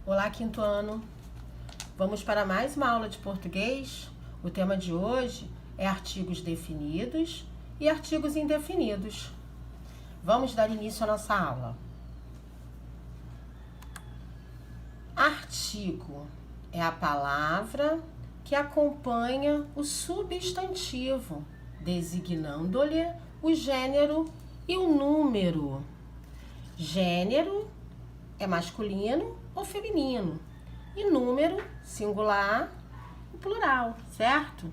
Olá, quinto ano. Vamos para mais uma aula de português. O tema de hoje é artigos definidos e artigos indefinidos. Vamos dar início à nossa aula. Artigo é a palavra que acompanha o substantivo, designando-lhe o gênero e o número. Gênero é masculino ou feminino e número, singular e plural, certo?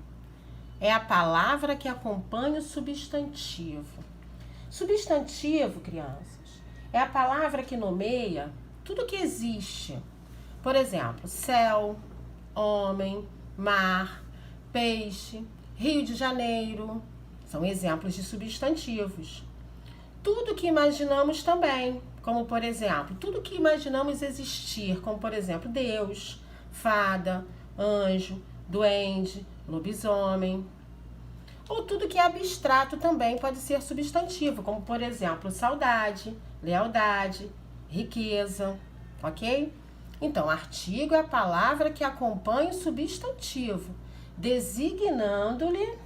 É a palavra que acompanha o substantivo. Substantivo, crianças, é a palavra que nomeia tudo que existe. Por exemplo, céu, homem, mar, peixe, Rio de Janeiro. São exemplos de substantivos. Tudo que imaginamos também, como por exemplo, tudo que imaginamos existir, como por exemplo, Deus, fada, anjo, duende, lobisomem. Ou tudo que é abstrato também pode ser substantivo, como por exemplo, saudade, lealdade, riqueza, ok? Então, artigo é a palavra que acompanha o substantivo, designando-lhe,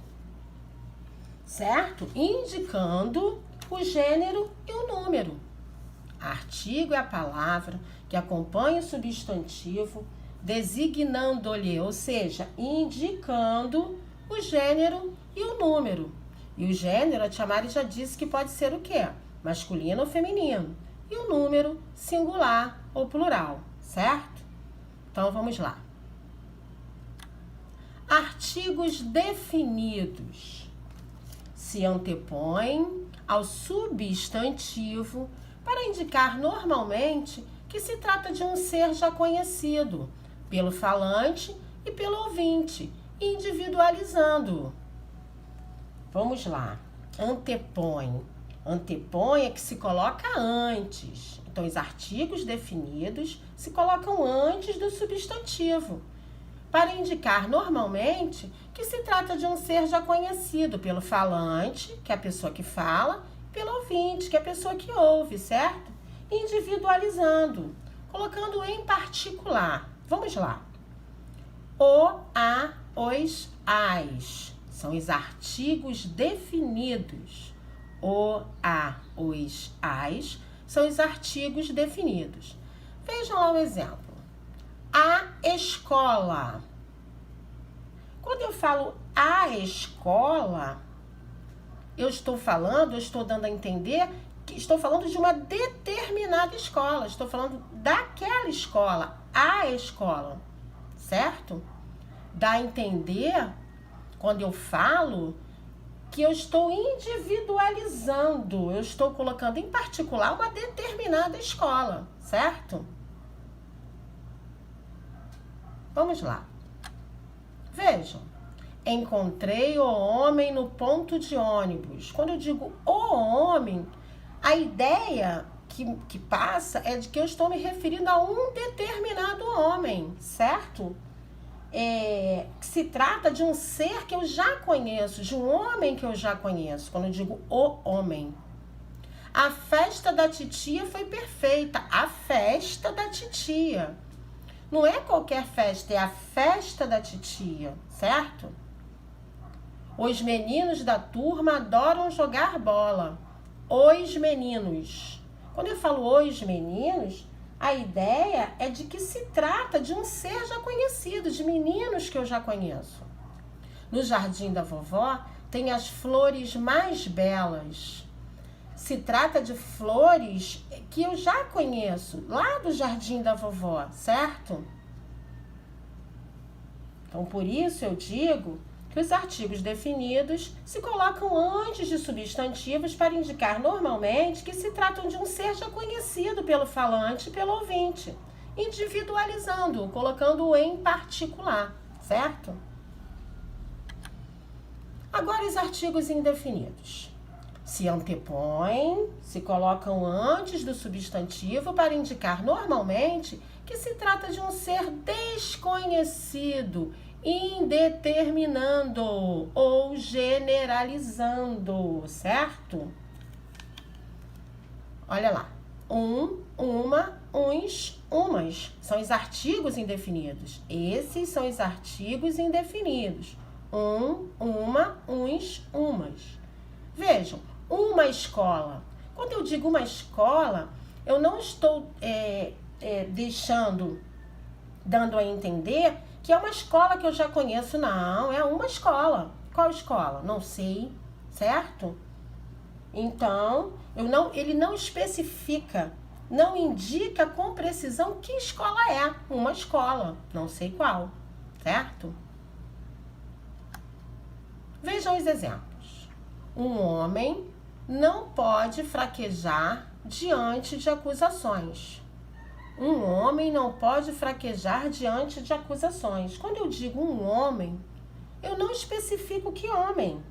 certo? Indicando o gênero e o número. Artigo é a palavra que acompanha o substantivo, designando-lhe, ou seja, indicando o gênero e o número. E o gênero, a tia Mari já disse que pode ser o quê? Masculino ou feminino. E o número, singular ou plural, certo? Então, vamos lá. Artigos definidos se antepõem ao substantivo para indicar normalmente que se trata de um ser já conhecido pelo falante e pelo ouvinte, individualizando-o. Vamos lá. Antepõe. Antepõe é que se coloca antes. Então, os artigos definidos se colocam antes do substantivo, para indicar normalmente que se trata de um ser já conhecido pelo falante, que é a pessoa que fala, pelo ouvinte, que é a pessoa que ouve, certo? Individualizando, colocando em particular. Vamos lá. O, a, os, as são os artigos definidos. O, a, os, as são os artigos definidos. Vejam lá o exemplo. A escola. Quando eu falo a escola, eu estou dando a entender que estou falando de uma determinada escola. Estou falando daquela escola, a escola, certo? Dá a entender, quando eu falo, que eu estou individualizando, eu estou colocando em particular uma determinada escola, certo? Vamos lá. Vejam. Encontrei o homem no ponto de ônibus. Quando eu digo o homem, a ideia que passa é de que eu estou me referindo a um determinado homem, certo? Se trata de um ser que eu já conheço, de um homem que eu já conheço, quando eu digo o homem. A festa da titia foi perfeita. A festa da titia. Não é qualquer festa, é a festa da titia, certo? Os meninos da turma adoram jogar bola. Os meninos. Quando eu falo os meninos, a ideia é de que se trata de um ser já conhecido, de meninos que eu já conheço. No jardim da vovó tem as flores mais belas. Se trata de flores que eu já conheço, lá do jardim da vovó, certo? Então, por isso eu digo que os artigos definidos se colocam antes de substantivos para indicar normalmente que se tratam de um ser já conhecido pelo falante e pelo ouvinte, individualizando-o, colocando-o em particular, certo? Agora, os artigos indefinidos. Se antepõem, se colocam antes do substantivo para indicar normalmente que se trata de um ser desconhecido, indeterminando ou generalizando, certo? Olha lá. uma, uns, umas. São os artigos indefinidos. Esses são os artigos indefinidos. Uma, uns, umas. Vejam, uma escola. Quando eu digo uma escola, eu não estou dando a entender que é uma escola que eu já conheço. Não, é uma escola. Qual escola? Não sei, certo? Então, ele não especifica, não indica com precisão que escola é. Uma escola, não sei qual, certo? Vejam os exemplos. Um homem não pode fraquejar diante de acusações. Um homem não pode fraquejar diante de acusações. Quando eu digo um homem, eu não especifico que homem.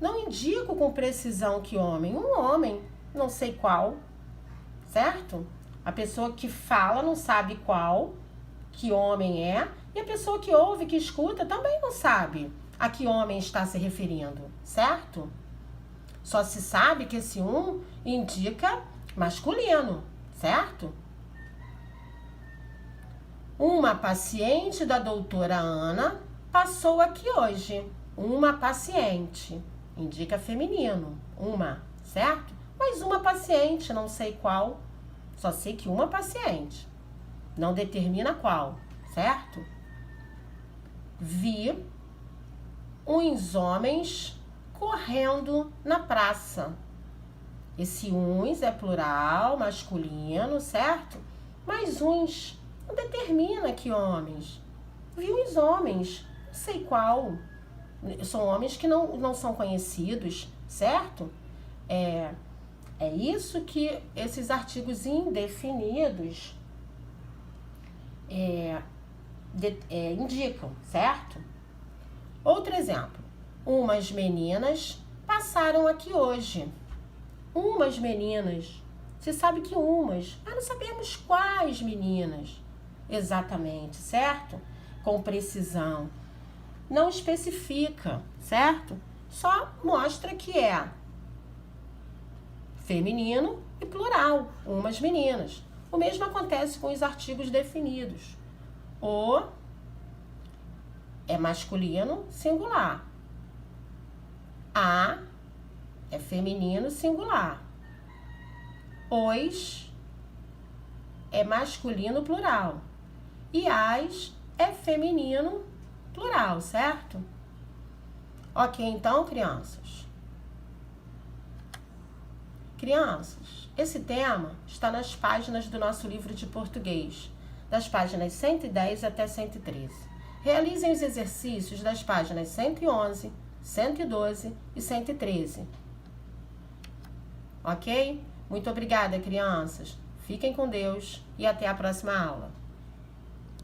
Não indico com precisão que homem. Um homem, não sei qual, certo? A pessoa que fala não sabe qual, que homem é, e a pessoa que ouve, que escuta, também não sabe a que homem está se referindo, certo? Só se sabe que esse indica masculino, certo? Uma paciente da doutora Ana passou aqui hoje. Uma paciente. Indica feminino. Uma, certo? Mas uma paciente, não sei qual. Só sei que uma paciente. Não determina qual, certo? Vi uns homens correndo na praça. Esse uns é plural, masculino, certo? Mas uns não determina que homens. Vi uns homens, não sei qual. São homens que não são conhecidos, certo? É isso que esses artigos indefinidos indicam, certo? Outro exemplo. Umas meninas passaram aqui hoje. Umas meninas. Você sabe que umas, mas não sabemos quais meninas exatamente, certo? Com precisão. Não especifica, certo? Só mostra que é feminino e plural, umas meninas. O mesmo acontece com os artigos definidos. O é masculino singular. A é feminino singular. Os é masculino plural. E as é feminino plural, certo? Ok, então, crianças. Crianças, esse tema está nas páginas do nosso livro de português, das páginas 110 até 113. Realizem os exercícios das páginas 111, 112 e 113. Ok? Muito obrigada, crianças. Fiquem com Deus e até a próxima aula.